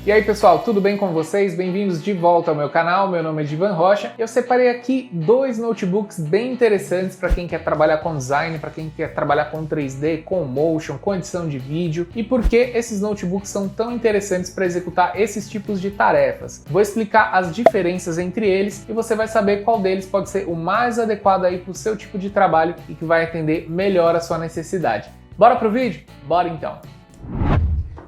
E aí pessoal, tudo bem com vocês? Bem-vindos de volta ao meu canal, meu nome é Divan Rocha. Eu separei aqui dois notebooks bem interessantes para quem quer trabalhar com design, para quem quer trabalhar com 3D, com motion, com edição de vídeo e por que esses notebooks são tão interessantes para executar esses tipos de tarefas. Vou explicar as diferenças entre eles e você vai saber qual deles pode ser o mais adequado aí para o seu tipo de trabalho e que vai atender melhor a sua necessidade. Bora pro vídeo? Bora então!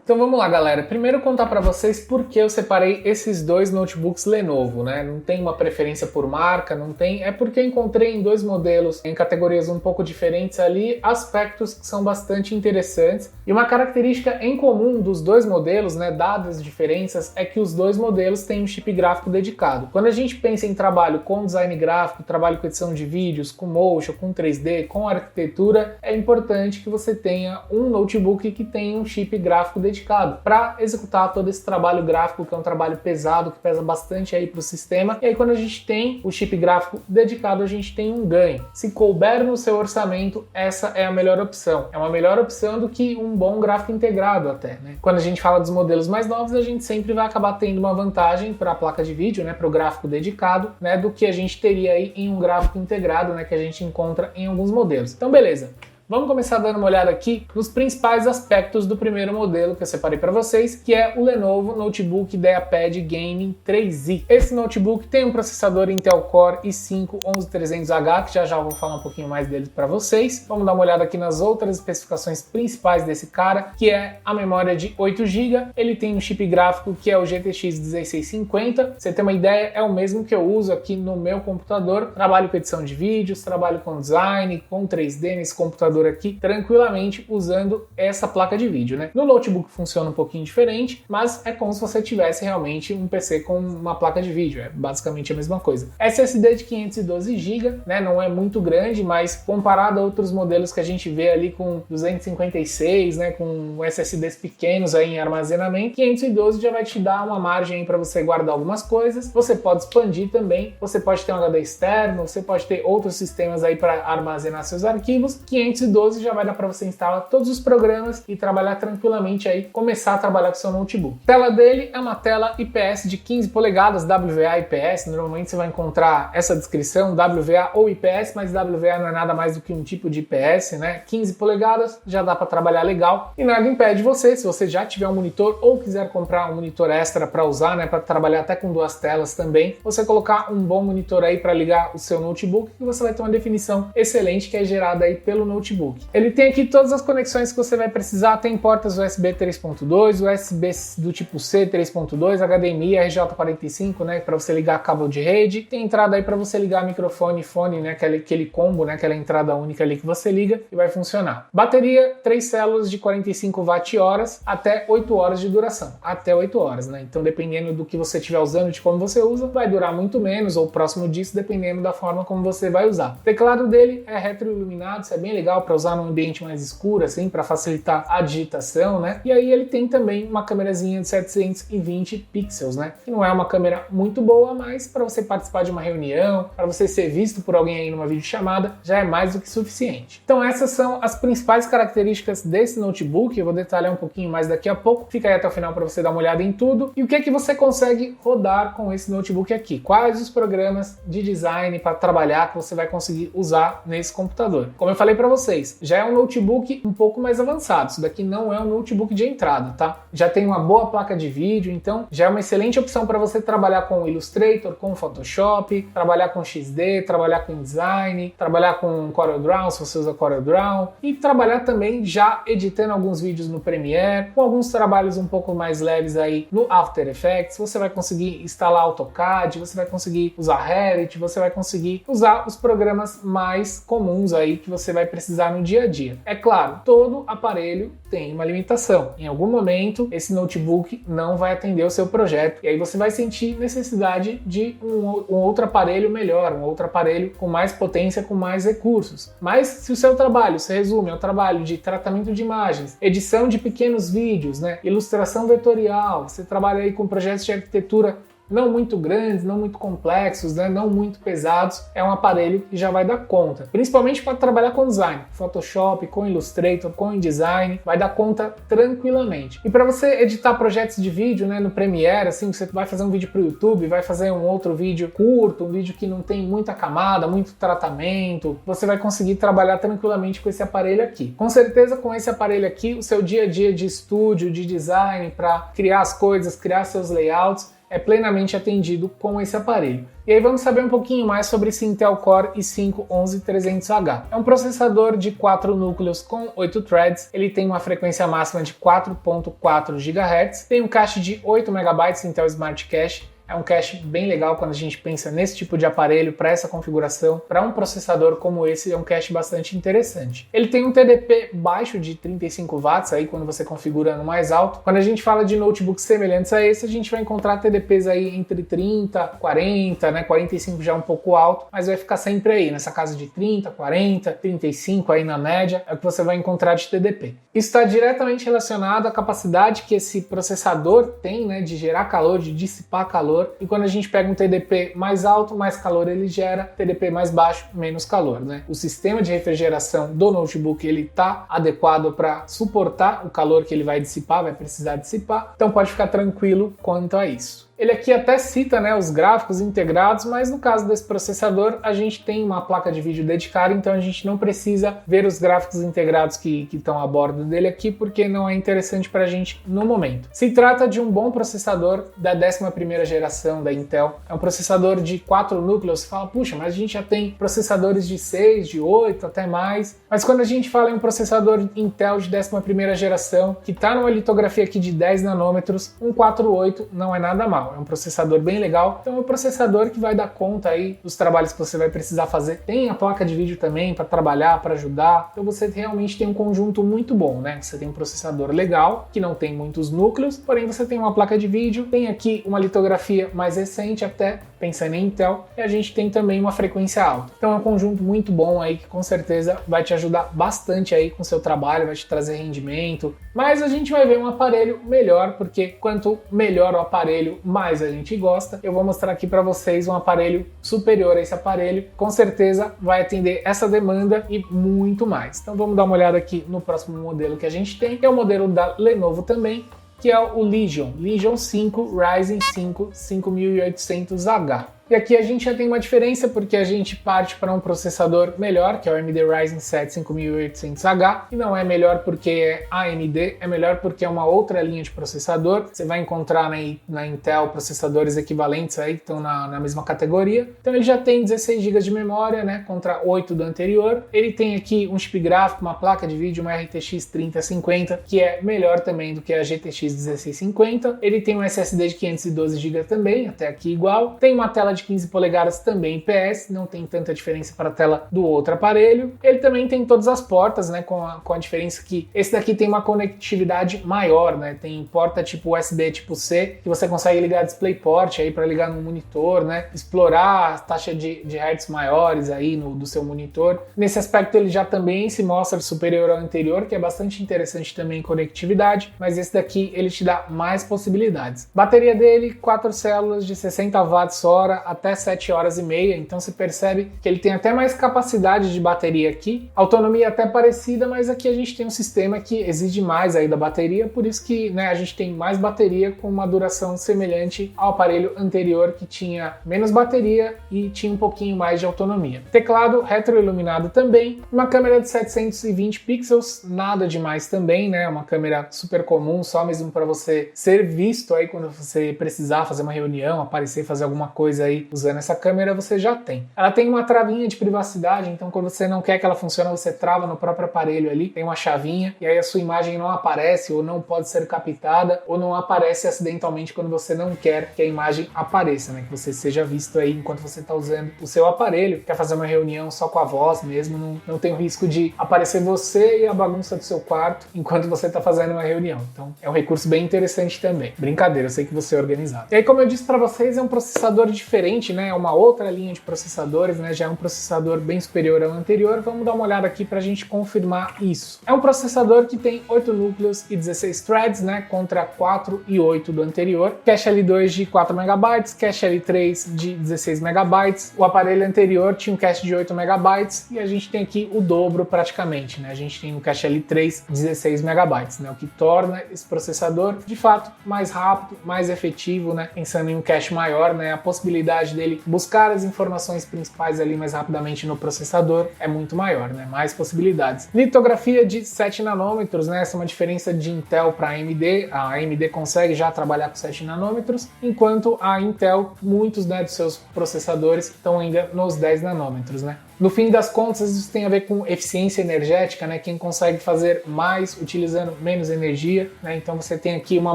Então vamos lá, galera. Primeiro contar para vocês por que eu separei esses dois notebooks Lenovo, né? Não tem uma preferência por marca, não tem. É porque eu encontrei em dois modelos, em categorias um pouco diferentes ali, aspectos que são bastante interessantes. E uma característica em comum dos dois modelos, né, dadas as diferenças, é que os dois modelos têm um chip gráfico dedicado. Quando a gente pensa em trabalho com design gráfico, trabalho com edição de vídeos, com motion, com 3D, com arquitetura, é importante que você tenha um notebook que tenha um chip gráfico dedicado para executar todo esse trabalho gráfico, que é um trabalho pesado, que pesa bastante aí para o sistema. E aí quando a gente tem o chip gráfico dedicado, a gente tem um ganho. Se couber no seu orçamento, essa é a melhor opção. É uma melhor opção do que um bom gráfico integrado até, né? Quando a gente fala dos modelos mais novos, a gente sempre vai acabar tendo uma vantagem para a placa de vídeo, né, para o gráfico dedicado, né, do que a gente teria aí em um gráfico integrado, né, que a gente encontra em alguns modelos. Então beleza. Vamos começar dando uma olhada aqui nos principais aspectos do primeiro modelo que eu separei para vocês, que é o Lenovo Notebook IdeaPad Gaming 3i. Esse notebook tem um processador Intel Core i5-11300H, que já vou falar um pouquinho mais dele para vocês. Vamos dar uma olhada aqui nas outras especificações principais desse cara, que é a memória de 8 GB. Ele tem um chip gráfico que é o GTX 1650. Pra você ter uma ideia, é o mesmo que eu uso aqui no meu computador. Trabalho com edição de vídeos, trabalho com design, com 3D nesse computador aqui tranquilamente usando essa placa de vídeo, né? No notebook funciona um pouquinho diferente, mas é como se você tivesse realmente um PC com uma placa de vídeo, é basicamente a mesma coisa. SSD de 512 GB, né? Não é muito grande, mas comparado a outros modelos que a gente vê ali com 256, né? Com SSDs pequenos aí em armazenamento, 512 já vai te dar uma margem para você guardar algumas coisas. Você pode expandir também, você pode ter um HD externo, você pode ter outros sistemas aí para armazenar seus arquivos. 512 já vai dar para você instalar todos os programas e trabalhar tranquilamente aí, começar a trabalhar com seu notebook. A tela dele é uma tela IPS de 15 polegadas, WVA IPS, normalmente você vai encontrar essa descrição, WVA ou IPS, mas WVA não é nada mais do que um tipo de IPS, né? 15 polegadas, já dá para trabalhar legal e nada impede você, se você já tiver um monitor ou quiser comprar um monitor extra para usar, né, para trabalhar até com duas telas também, você colocar um bom monitor aí para ligar o seu notebook e você vai ter uma definição excelente que é gerada aí pelo notebook. Ele tem aqui todas as conexões que você vai precisar, tem portas USB 3.2, USB do tipo C 3.2, HDMI, RJ45, né, para você ligar cabo de rede, tem entrada aí para você ligar microfone e fone, né, aquele combo, né, aquela entrada única ali que você liga e vai funcionar. Bateria, 3 células de 45 Wh até 8 horas de duração, até 8 horas, né, então dependendo do que você estiver usando, de como você usa, vai durar muito menos ou próximo disso, dependendo da forma como você vai usar. O teclado dele é retroiluminado, isso é bem legal para usar num ambiente mais escuro, assim, para facilitar a digitação, né? E aí ele tem também uma câmerazinha de 720 pixels, né? Que não é uma câmera muito boa, mas para você participar de uma reunião, para você ser visto por alguém aí numa videochamada, já é mais do que suficiente. Então essas são as principais características desse notebook, eu vou detalhar um pouquinho mais daqui a pouco, fica aí até o final para você dar uma olhada em tudo. E o que é que você consegue rodar com esse notebook aqui? Quais os programas de design para trabalhar que você vai conseguir usar nesse computador? Como eu falei para vocês, já é um notebook um pouco mais avançado, isso daqui não é um notebook de entrada, tá? Já tem uma boa placa de vídeo, então já é uma excelente opção para você trabalhar com Illustrator, com Photoshop, trabalhar com XD, trabalhar com design, trabalhar com CorelDRAW, se você usa CorelDRAW, e trabalhar também já editando alguns vídeos no Premiere, com alguns trabalhos um pouco mais leves aí no After Effects, você vai conseguir instalar AutoCAD, você vai conseguir usar Revit, você vai conseguir usar os programas mais comuns aí que você vai precisar no dia a dia. É claro, todo aparelho tem uma limitação. Em algum momento, esse notebook não vai atender o seu projeto e aí você vai sentir necessidade de um outro aparelho melhor, um outro aparelho com mais potência, com mais recursos. Mas se o seu trabalho se resume ao trabalho de tratamento de imagens, edição de pequenos vídeos, né, ilustração vetorial, você trabalha aí com projetos de arquitetura não muito grandes, não muito complexos, né, não muito pesados, é um aparelho que já vai dar conta. Principalmente para trabalhar com design, Photoshop, com Illustrator, com InDesign, vai dar conta tranquilamente. E para você editar projetos de vídeo, né, no Premiere, assim, você vai fazer um vídeo para o YouTube, vai fazer um outro vídeo curto, um vídeo que não tem muita camada, muito tratamento, você vai conseguir trabalhar tranquilamente com esse aparelho aqui. Com certeza, com esse aparelho aqui, o seu dia a dia de estúdio, de design, para criar as coisas, criar seus layouts, é plenamente atendido com esse aparelho. E aí vamos saber um pouquinho mais sobre esse Intel Core i5-11300H. É um processador de 4 núcleos com 8 threads, ele tem uma frequência máxima de 4.4 GHz, tem um cache de 8 MB Intel Smart Cache. É um cache bem legal quando a gente pensa nesse tipo de aparelho, para essa configuração, para um processador como esse, é um cache bastante interessante. Ele tem um TDP baixo de 35 watts aí quando você configura no mais alto. Quando a gente fala de notebooks semelhantes a esse, a gente vai encontrar TDPs aí entre 30, 40, né, 45 já é um pouco alto, mas vai ficar sempre aí nessa casa de 30, 40, 35 aí na média, é o que você vai encontrar de TDP. Isso está diretamente relacionado à capacidade que esse processador tem, né, de gerar calor, de dissipar calor. E quando a gente pega um TDP mais alto, mais calor ele gera, TDP mais baixo, menos calor, né? O sistema de refrigeração do notebook ele está adequado para suportar o calor que ele vai dissipar, vai precisar dissipar, então pode ficar tranquilo quanto a isso. Ele aqui até cita, né, os gráficos integrados, mas no caso desse processador a gente tem uma placa de vídeo dedicada, então a gente não precisa ver os gráficos integrados que estão a bordo dele aqui, porque não é interessante para a gente no momento. Se trata de um bom processador da 11ª geração da Intel, é um processador de 4 núcleos. Você fala, puxa, mas a gente já tem processadores de 6, de 8, até mais. Mas quando a gente fala em um processador Intel de 11ª geração, que está numa litografia aqui de 10 nanômetros, um 48 não é nada mal. É um processador bem legal, então é um processador que vai dar conta aí dos trabalhos que você vai precisar fazer. Tem a placa de vídeo também para trabalhar, para ajudar, então você realmente tem um conjunto muito bom, né? Você tem um processador legal, que não tem muitos núcleos, porém você tem uma placa de vídeo, tem aqui uma litografia mais recente até, pensando em Intel, e a gente tem também uma frequência alta. Então é um conjunto muito bom aí que com certeza vai te ajudar bastante aí com o seu trabalho, vai te trazer rendimento, mas a gente vai ver um aparelho melhor, porque quanto melhor o aparelho, mais a gente gosta. Eu vou mostrar aqui para vocês um aparelho superior a esse aparelho, com certeza vai atender essa demanda e muito mais. Então vamos dar uma olhada aqui no próximo modelo que a gente tem, que é o modelo da Lenovo também, que é o Legion 5 Ryzen 5 5800H. E aqui a gente já tem uma diferença porque a gente parte para um processador melhor, que é o AMD Ryzen 7 5800H, e não é melhor porque é AMD, é melhor porque é uma outra linha de processador. Você vai encontrar na Intel processadores equivalentes aí que estão na mesma categoria. Então ele já tem 16 GB de memória, né, contra 8 do anterior. Ele tem aqui um chip gráfico, uma placa de vídeo, uma RTX 3050, que é melhor também do que a GTX 1650. Ele tem um SSD de 512 GB também, até aqui igual. Tem uma tela de 15 polegadas também IPS, não tem tanta diferença para a tela do outro aparelho. Ele também tem todas as portas, né, com a diferença que esse daqui tem uma conectividade maior, né, tem porta tipo USB tipo C, que você consegue ligar DisplayPort aí para ligar no monitor, né, explorar a taxa de hertz maiores aí do seu monitor. Nesse aspecto ele já também se mostra superior ao anterior, que é bastante interessante também em conectividade, mas esse daqui ele te dá mais possibilidades. Bateria dele, 4 células de 60 Wh até 7 horas e meia, então você percebe que ele tem até mais capacidade de bateria aqui, autonomia até parecida, mas aqui a gente tem um sistema que exige mais aí da bateria, por isso que, né, a gente tem mais bateria com uma duração semelhante ao aparelho anterior que tinha menos bateria e tinha um pouquinho mais de autonomia. Teclado retroiluminado também, uma câmera de 720 pixels, nada demais também, né, uma câmera super comum, só mesmo para você ser visto aí quando você precisar fazer uma reunião, aparecer, fazer alguma coisa aí usando essa câmera, você já tem. Ela tem uma travinha de privacidade, então quando você não quer que ela funcione, você trava no próprio aparelho ali, tem uma chavinha, e aí a sua imagem não aparece, ou não pode ser captada, ou não aparece acidentalmente quando você não quer que a imagem apareça, né? Que você seja visto aí enquanto você está usando o seu aparelho, quer fazer uma reunião só com a voz mesmo, não tem o risco de aparecer você e a bagunça do seu quarto enquanto você está fazendo uma reunião. Então é um recurso bem interessante também. Brincadeira, eu sei que você é organizado. E aí, como eu disse para vocês, é um processador diferente, diferente, né? É uma outra linha de processadores, né? Já é um processador bem superior ao anterior. Vamos dar uma olhada aqui para a gente confirmar isso. É um processador que tem 8 núcleos e 16 threads, né? Contra 4 e 8 do anterior. Cache L2 de 4 MB, cache L3 de 16 MB. O aparelho anterior tinha um cache de 8 MB e a gente tem aqui o dobro praticamente, né? A gente tem no cache L3 16 MB, né? O que torna esse processador de fato mais rápido, mais efetivo, né? Pensando em um cache maior, né? A possibilidade dele buscar as informações principais ali mais rapidamente no processador é muito maior, né? Mais possibilidades. Litografia de 7 nanômetros, né? Essa é uma diferença de Intel para AMD. A AMD consegue já trabalhar com 7 nanômetros, enquanto a Intel, muitos, né, dos seus processadores estão ainda nos 10 nanômetros, né? No fim das contas, isso tem a ver com eficiência energética, né? Quem consegue fazer mais utilizando menos energia, né? Então você tem aqui uma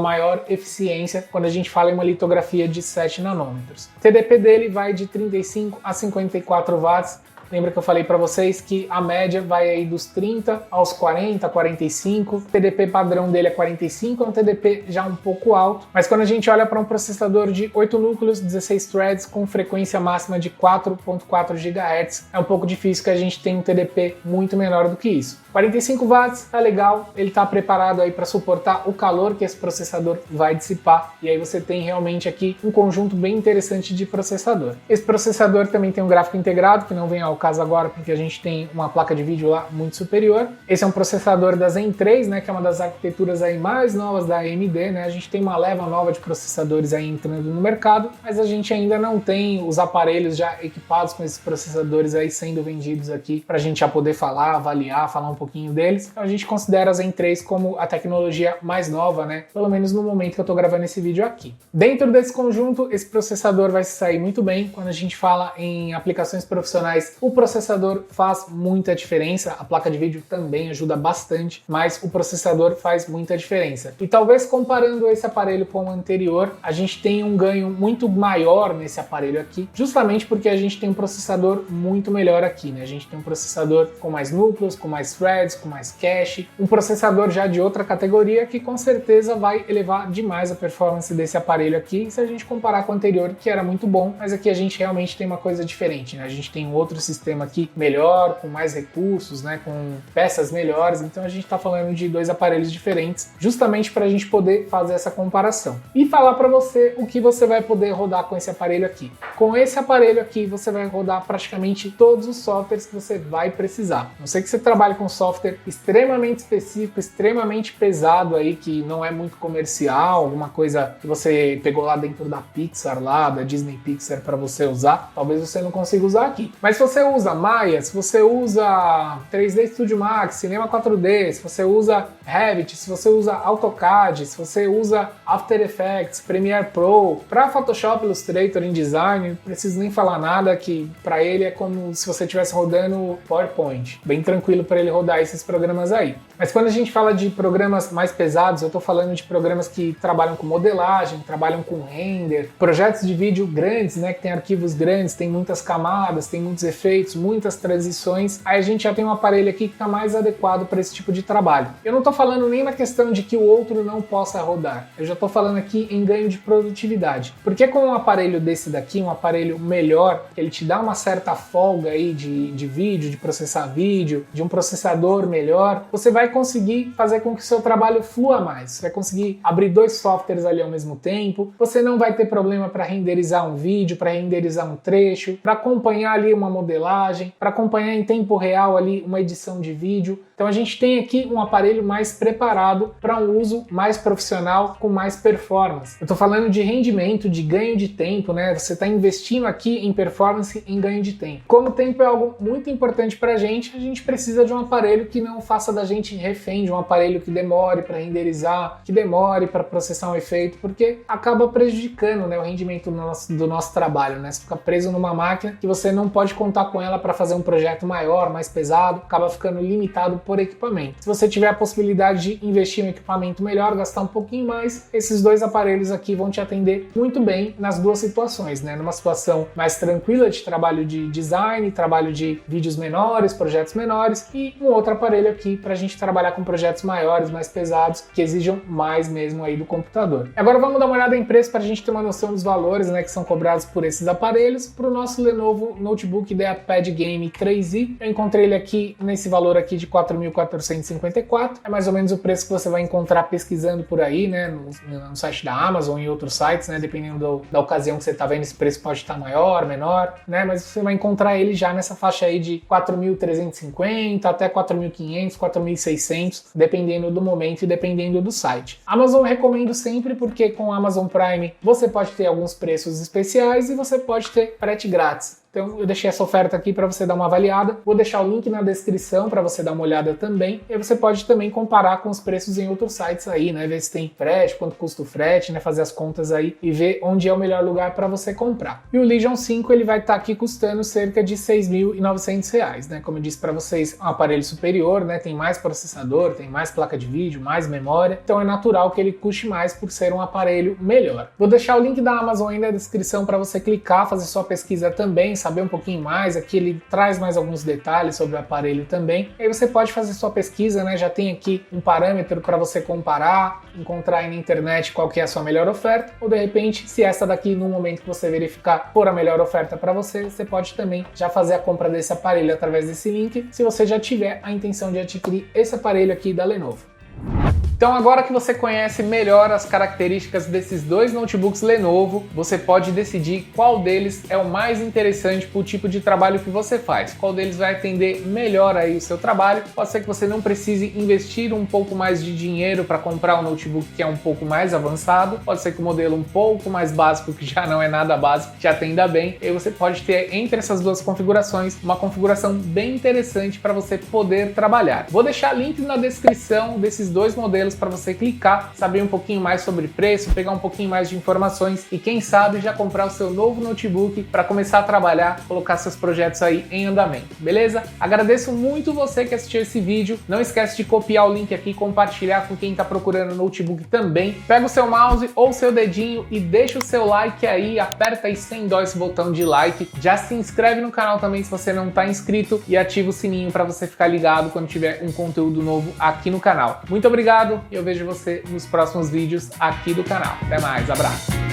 maior eficiência quando a gente fala em uma litografia de 7 nanômetros. O TDP dele vai de 35 a 54 watts. Lembra que eu falei para vocês que a média vai aí dos 30 aos 40, 45. O TDP padrão dele é 45, é um TDP já um pouco alto. Mas quando a gente olha para um processador de 8 núcleos, 16 threads, com frequência máxima de 4.4 GHz, é um pouco difícil que a gente tenha um TDP muito menor do que isso. 45 watts, tá legal, ele tá preparado aí para suportar o calor que esse processador vai dissipar, e aí você tem realmente aqui um conjunto bem interessante de processador. Esse processador também tem um gráfico integrado, que não vem ao caso agora porque a gente tem uma placa de vídeo lá muito superior. Esse é um processador da Zen 3, né, que é uma das arquiteturas aí mais novas da AMD, né? A gente tem uma leva nova de processadores aí entrando no mercado, mas a gente ainda não tem os aparelhos já equipados com esses processadores aí sendo vendidos aqui para a gente já poder falar, avaliar, falar um pouquinho deles. Então a gente considera a Zen 3 como a tecnologia mais nova, né? Pelo menos no momento que eu tô gravando esse vídeo aqui. Dentro desse conjunto, esse processador vai se sair muito bem quando a gente fala em aplicações profissionais. O processador faz muita diferença, a placa de vídeo também ajuda bastante, mas o processador faz muita diferença. E talvez comparando esse aparelho com o anterior, a gente tenha um ganho muito maior nesse aparelho aqui, justamente porque a gente tem um processador muito melhor aqui, né? A gente tem um processador com mais núcleos, com mais threads, com mais cache, um processador já de outra categoria que com certeza vai elevar demais a performance desse aparelho aqui, se a gente comparar com o anterior, que era muito bom, mas aqui a gente realmente tem uma coisa diferente, né? A gente tem um outro sistema aqui melhor, com mais recursos, né? Com peças melhores, então a gente está falando de dois aparelhos diferentes, justamente para a gente poder fazer essa comparação. E falar para você o que você vai poder rodar com esse aparelho aqui. Com esse aparelho aqui, você vai rodar praticamente todos os softwares que você vai precisar. Não sei que você trabalhe com software extremamente específico, extremamente pesado aí, que não é muito comercial, alguma coisa que você pegou lá dentro da Pixar, lá da Disney Pixar para você usar, talvez você não consiga usar aqui. Mas se você usa Maya, se você usa 3D Studio Max, Cinema 4D, se você usa Revit, se você usa AutoCAD, se você usa After Effects, Premiere Pro, para Photoshop, Illustrator, InDesign, não preciso nem falar nada, que para ele é como se você estivesse rodando PowerPoint, bem tranquilo para ele rodar esses programas aí. Mas quando a gente fala de programas mais pesados, eu estou falando de programas que trabalham com modelagem, trabalham com render, projetos de vídeo grandes, né, que tem arquivos grandes, tem muitas camadas, tem muitos efeitos, muitas transições, aí a gente já tem um aparelho aqui que está mais adequado para esse tipo de trabalho. Eu não estou falando nem na questão de que o outro não possa rodar, eu já estou falando aqui em ganho de produtividade. Porque com um aparelho desse daqui, um aparelho melhor, ele te dá uma certa folga aí de vídeo, de processar vídeo, de um processador melhor, você vai conseguir fazer com que o seu trabalho flua mais. Você vai conseguir abrir dois softwares ali ao mesmo tempo, você não vai ter problema para renderizar um vídeo, para renderizar um trecho, para acompanhar ali uma modelagem, para acompanhar em tempo real ali uma edição de vídeo. Então a gente tem aqui um aparelho mais preparado para um uso mais profissional, com mais performance. Eu estou falando de rendimento, de ganho de tempo, né? Você está investindo aqui em performance, em ganho de tempo. Como o tempo é algo muito importante para a gente precisa de um aparelho que não faça da gente refém de um aparelho que demore para renderizar, que demore para processar um efeito, porque acaba prejudicando, né, o rendimento do nosso trabalho, né? Você fica preso numa máquina que você não pode contar com com ela para fazer um projeto maior, mais pesado, acaba ficando limitado por equipamento. Se você tiver a possibilidade de investir em um equipamento melhor, gastar um pouquinho mais, esses dois aparelhos aqui vão te atender muito bem nas duas situações, né? Numa situação mais tranquila de trabalho de design, trabalho de vídeos menores, projetos menores, e um outro aparelho aqui para a gente trabalhar com projetos maiores, mais pesados, que exijam mais mesmo aí do computador. Agora vamos dar uma olhada em preço para a gente ter uma noção dos valores, né, que são cobrados por esses aparelhos. Para o nosso Lenovo Notebook IdeaPad Game 3i, eu encontrei ele aqui nesse valor aqui de 4.454, é mais ou menos o preço que você vai encontrar pesquisando por aí, né, no site da Amazon e em outros sites, né, dependendo da ocasião que você está vendo, esse preço pode estar maior, menor, né, mas você vai encontrar ele já nessa faixa aí de 4.350 até 4.500, 4.600, dependendo do momento e dependendo do site. Amazon eu recomendo sempre porque com o Amazon Prime você pode ter alguns preços especiais e você pode ter frete grátis. Então eu deixei essa oferta aqui para você dar uma avaliada. Vou deixar o link na descrição para você dar uma olhada também. E você pode também comparar com os preços em outros sites aí, né? Ver se tem frete, quanto custa o frete, né? Fazer as contas aí e ver onde é o melhor lugar para você comprar. E o Legion 5 ele vai estar aqui custando cerca de R$ 6.900, né? Como eu disse para vocês, é um aparelho superior, né? Tem mais processador, tem mais placa de vídeo, mais memória. Então é natural que ele custe mais por ser um aparelho melhor. Vou deixar o link da Amazon aí na descrição para você clicar, fazer sua pesquisa também, saber um pouquinho mais. Aqui ele traz mais alguns detalhes sobre o aparelho também. E aí você pode fazer sua pesquisa, né? Já tem aqui um parâmetro para você comparar, encontrar aí na internet qual que é a sua melhor oferta, ou de repente, se essa daqui no momento que você verificar for a melhor oferta para você, você pode também já fazer a compra desse aparelho através desse link, se você já tiver a intenção de adquirir esse aparelho aqui da Lenovo. Então agora que você conhece melhor as características desses dois notebooks Lenovo, você pode decidir qual deles é o mais interessante para o tipo de trabalho que você faz, qual deles vai atender melhor aí o seu trabalho. Pode ser que você não precise investir um pouco mais de dinheiro para comprar um notebook que é um pouco mais avançado, pode ser que o modelo um pouco mais básico, que já não é nada básico, te atenda bem, e você pode ter entre essas duas configurações uma configuração bem interessante para você poder trabalhar. Vou deixar link na descrição desses dois modelos para você clicar, saber um pouquinho mais sobre preço, pegar um pouquinho mais de informações e quem sabe já comprar o seu novo notebook para começar a trabalhar, colocar seus projetos aí em andamento, beleza? Agradeço muito você que assistiu esse vídeo, não esquece de copiar o link aqui e compartilhar com quem está procurando notebook também. Pega o seu mouse ou o seu dedinho e deixa o seu like aí, aperta aí sem dó esse botão de like, já se inscreve no canal também se você não está inscrito e ativa o sininho para você ficar ligado quando tiver um conteúdo novo aqui no canal. Muito obrigado e eu vejo você nos próximos vídeos aqui do canal. Até mais, abraço!